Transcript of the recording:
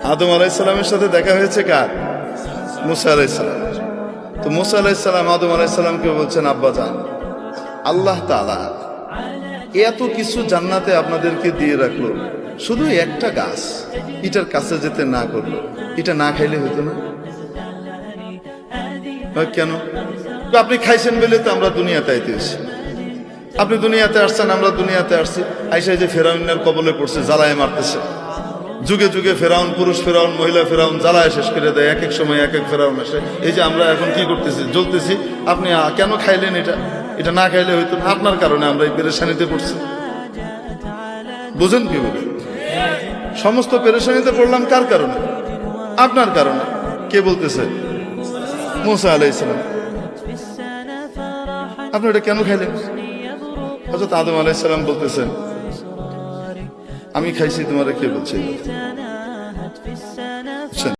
আদম আলাইহিসসালামের সাথে দেখা হয়েছে কার? মুসা আলাইহিসসালাম। তো মুসা আলাইহিসসালাম আদম আলাইহিসসালামকে বলছেন, আব্বা জান, আল্লাহ তাআলা এত কিছু জান্নাতে আপনাদেরকে দিয়ে রাখলো, শুধু একটা গাছ, এটার কাছে যেতে না করলো, এটা না খাইলে হতো না? কেন? আপনি খাইছেন বলে তো আমরা দুনিয়াতে আইতেছি। আপনি দুনিয়াতে আসছেন, আমরা দুনিয়াতে আসছি, আইসা যে ফেরাউনের কবলে পড়ছে, জ্বালায় মারতেছে। যুগে যুগে ফেরাউন, পুরুষ ফেরাউন, মহিলা ফেরাউন জ্বালায় শেষ করে দেয়। এক এক সময় এক এক ফেরাউন আসে। এই যে আমরা এখন কি করতেছি, জ্বলতেছি। আপনি কেন খাইলেন এটা? এটা না খাইলে হইতো না। আপনার কারণে আমরা এই পেরেশানিতে পড়ছি। বুঝেন কি বলে? সমস্ত পেরেশানিতে পড়লাম কার কারণে? আপনার কারণে। কে বলতেছে? মুসা আলাইহিসসালাম। আপনি এটা কেন খাইলেন? হযরত আদম আলাইহিসসালাম বলতেছেন, আমি খাইছি, তোমারে কে বলছে?